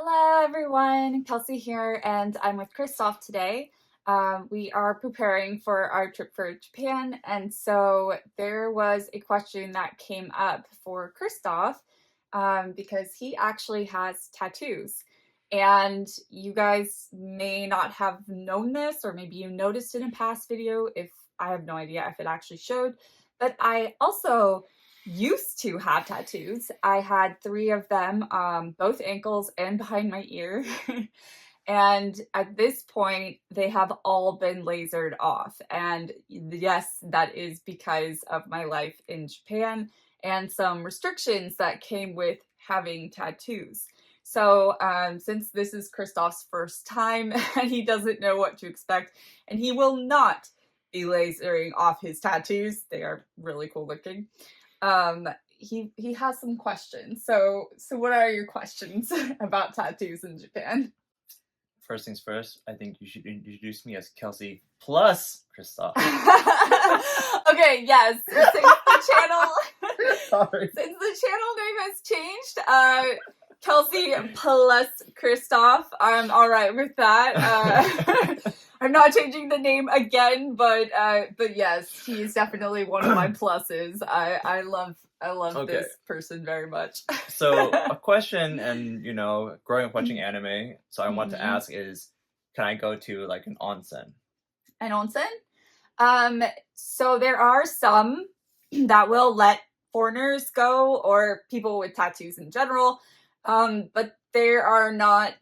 Hello everyone, Kelsey here, and I'm with Christophe today. We are preparing for our trip for Japan, and so there was a question that came up for Christophe because he actually has tattoos. And you guys may not have known this, or maybe you noticed in a past video, if I have no idea if it actually showed, but I also used to have tattoos. I had three of them, both ankles and behind my ear. And at this point, they have all been lasered off. And yes, that is because of my life in Japan and some restrictions that came with having tattoos. So, since this is Christophe's first time and he doesn't know what to expect, and he will not be lasering off his tattoos, they are really cool looking. He has some questions. So what are your questions about tattoos in Japan? First things first, I think you should introduce me as Kelsey plus Christophe. Okay, yes. Since the channel Sorry. since the channel name has changed, Kelsey plus Christophe. I'm all right with that. I'm not changing the name again, but yes, he's definitely one of my pluses. I love Okay. this person very much. So a question, and growing up watching anime, so I want to Mhm. ask is, can I go to like an onsen? An onsen? So there are some that will let foreigners go or people with tattoos in general. But there are not,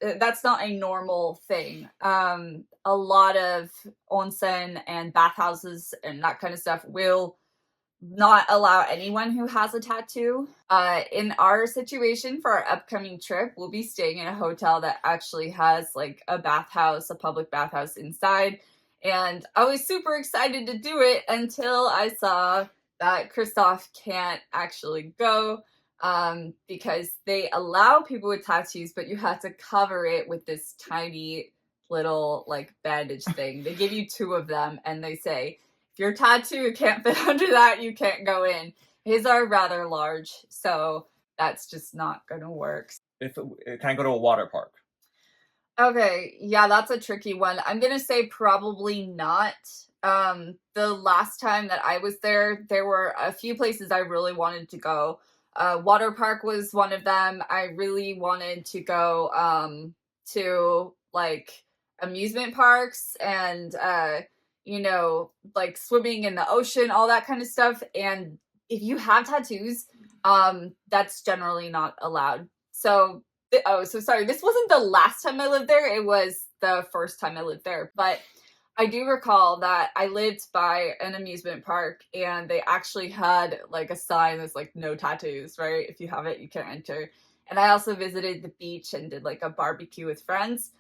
that's not a normal thing. A lot of onsen and bathhouses and that kind of stuff will not allow anyone who has a tattoo. In our situation for our upcoming trip, we'll be staying in a hotel that actually has like a bathhouse, a public bathhouse inside. And I was super excited to do it until I saw that Christophe can't actually go because they allow people with tattoos, but you have to cover it with this tiny little like bandage thing. They give you two of them and they say, if your tattoo can't fit under that, you can't go in. His are rather large, so that's just not gonna work. Can I go to a water park? Okay, yeah, that's a tricky one. I'm gonna say probably not. The last time that I was there, there were a few places I really wanted to go. Water park was one of them. I really wanted to go to like amusement parks and like swimming in the ocean, all that kind of stuff. And if you have tattoos, that's generally not allowed. So so sorry, this wasn't the last time I lived there, it was the first time I lived there. But I do recall that I lived by an amusement park and they actually had like a sign that's like no tattoos, right? If you have it, you can't enter. And I also visited the beach and did like a barbecue with friends.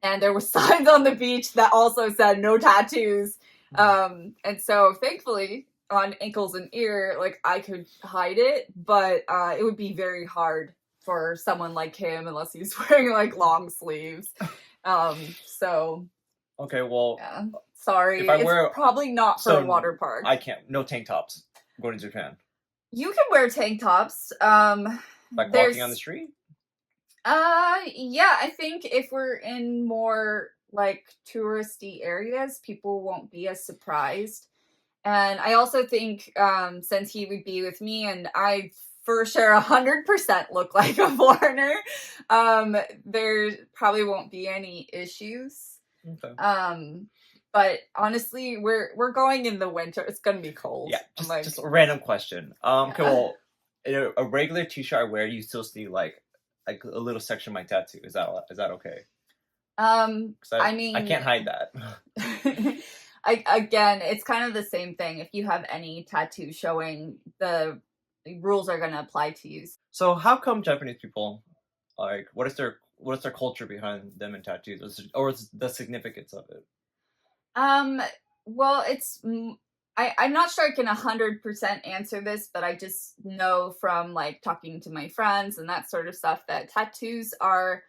And there were signs on the beach that also said no tattoos. And so thankfully on ankles and ear, like I could hide it, but it would be very hard for someone like him unless he's wearing like long sleeves. So Okay, well, yeah, sorry, if I it's wear probably not for a water park. I can't. No tank tops. I'm going to Japan. You can wear tank tops. Like walking on the street? Yeah, I think if we're in more like touristy areas, people won't be as surprised. And I also think since he would be with me and I for sure 100% look like a foreigner, there probably won't be any issues. Okay. But honestly, we're going in the winter. It's gonna be cold. Yeah, just a random question. Okay, well, in a regular t-shirt I wear, you still see like a little section of my tattoo. Is that okay? I mean, I can't hide that. Again, it's kind of the same thing. If you have any tattoo showing, the rules are going to apply to you. So how come Japanese people, like, what is their culture behind them and tattoos, or the significance of it? Well, I'm not sure I can 100% answer this, but I just know from like talking to my friends and that sort of stuff that tattoos are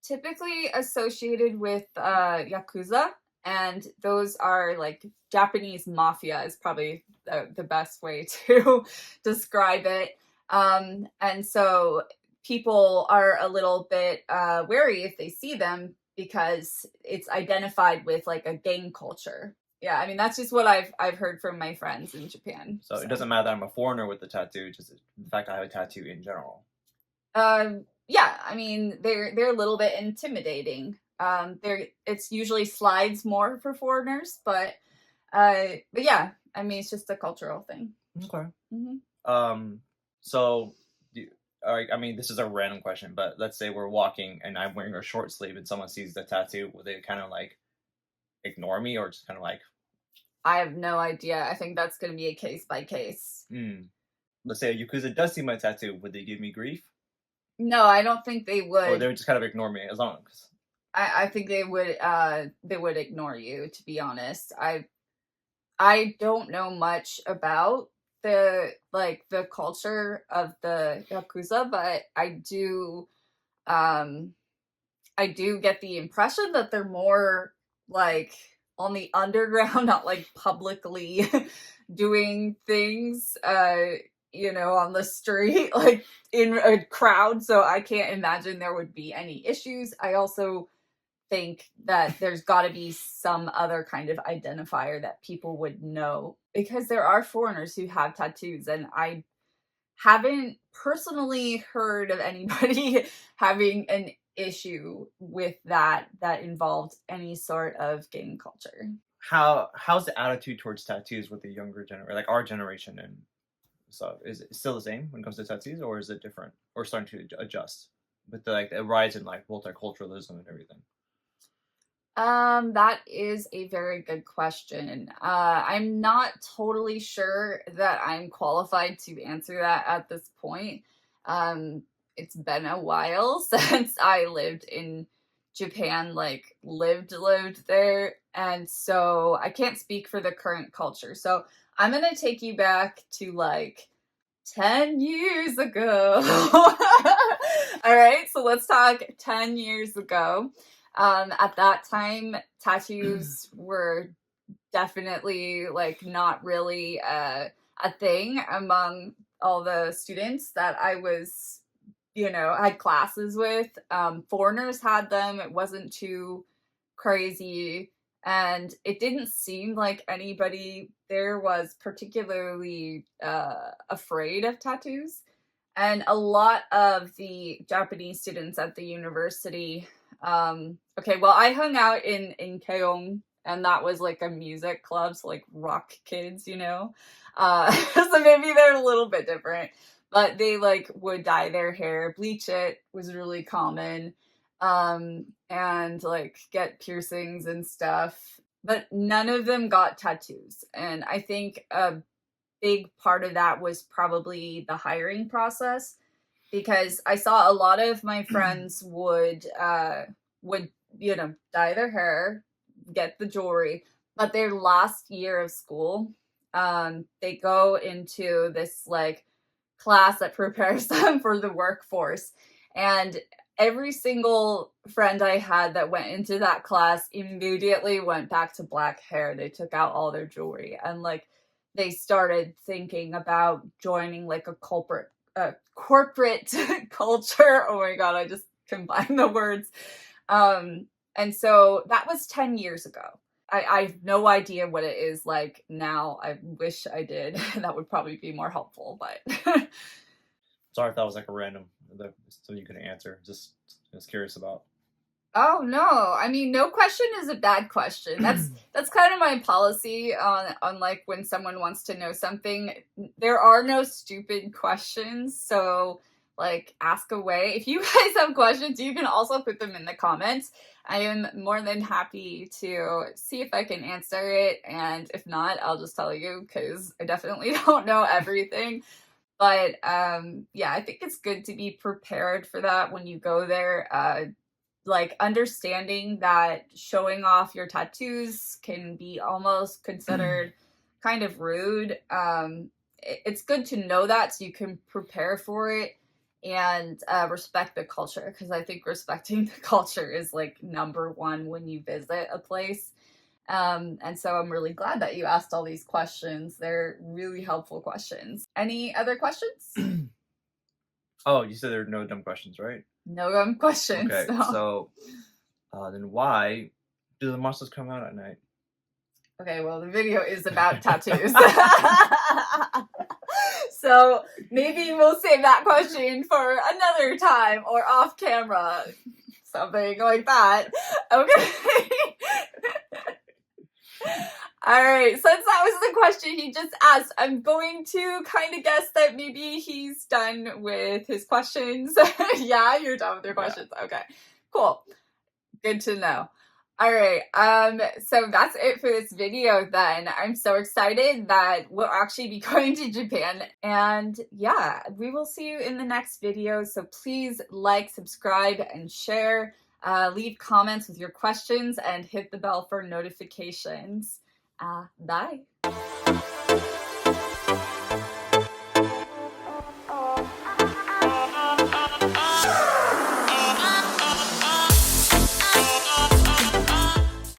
typically associated with yakuza, and those are like Japanese mafia is probably the best way to describe it. And so people are a little bit wary if they see them because it's identified with like a gang culture. Yeah, I mean that's just what I've heard from my friends in Japan. So it doesn't matter that I'm a foreigner with the tattoo, just the fact I have a tattoo in general. Yeah, I mean they're a little bit intimidating. They're it's usually slides more for foreigners, but yeah, I mean it's just a cultural thing. Okay. Hmm. So, all right, I mean, this is a random question, but let's say we're walking and I'm wearing a short sleeve and someone sees the tattoo, will they kind of like ignore me or just kind of like, I have no idea. I think that's going to be a case by case. hmm, let's say a yakuza does see my tattoo, would they give me grief? No, I don't think they Or they would. would just kind of ignore me as long as. I think they would ignore you, to be honest. I don't know much about the culture of the yakuza, but um I do get the impression that they're more like on the underground, not like publicly doing things on the street like in a crowd, so I can't imagine there would be any issues. I also think that there's got to be some other kind of identifier that people would know because there are foreigners who have tattoos, and I haven't personally heard of anybody having an issue with that involved any sort of gang culture. How's the attitude towards tattoos with the younger generation, like our generation and stuff? Is it still the same when it comes to tattoos, or is it different, or starting to adjust with the like the rise in like multiculturalism and everything? That is a very good question. I'm not totally sure that I'm qualified to answer that at this point. It's been a while since I lived in Japan, like lived there, and so I can't speak for the current culture. So I'm gonna take you back to like 10 years ago. All right, so let's talk 10 years ago. At that time, tattoos were definitely like not really a thing among all the students that I was, had classes with. Foreigners had them. It wasn't too crazy. And it didn't seem like anybody there was particularly afraid of tattoos. And a lot of the Japanese students at the university, okay, well, I hung out in Keong, and that was like a music club, so like rock kids, so maybe they're a little bit different, but they like would dye their hair, bleach it was really common, and like get piercings and stuff, but none of them got tattoos. And I think a big part of that was probably the hiring process, because I saw a lot of my friends would dye their hair, get the jewelry, but their last year of school, they go into this like class that prepares them for the workforce. And every single friend I had that went into that class immediately went back to black hair. They took out all their jewelry, and like they started thinking about joining like a corporate culture. Oh my god, I just combined the words. And so that was 10 years ago. I have no idea what it is like now. I wish I did. That would probably be more helpful, but Sorry if that was like a random, so you couldn't answer. Just curious about. oh no. I mean, no question is a bad question. That's kind of my policy on like when someone wants to know something. There are no stupid questions, so like ask away. If you guys have questions, you can also put them in the comments. I am more than happy to see if I can answer it, and if not, I'll just tell you cuz I definitely don't know everything. But yeah, I think it's good to be prepared for that when you go there. Like understanding that showing off your tattoos can be almost considered kind of rude. It's good to know that so you can prepare for it and respect the culture, because I think respecting the culture is like number one when you visit a place. And so I'm really glad that you asked all these questions. They're really helpful questions. Any other questions? Oh, you said there are no dumb questions, right? No dumb questions. Okay, No. so then why do the monsters come out at night? Okay, well, the video is about tattoos. So maybe we'll save that question for another time or off camera. Something like that. Okay. Alright, since that was the question he just asked, I'm going to kind of guess that maybe he's done with his questions. Yeah, you're done with your questions. Yeah. Okay, cool. Good to know. All right, so that's it for this video then. I'm so excited that we'll actually be going to Japan, and yeah, we will see you in the next video. So please like, subscribe, and share. Leave comments with your questions and hit the bell for notifications. Bye.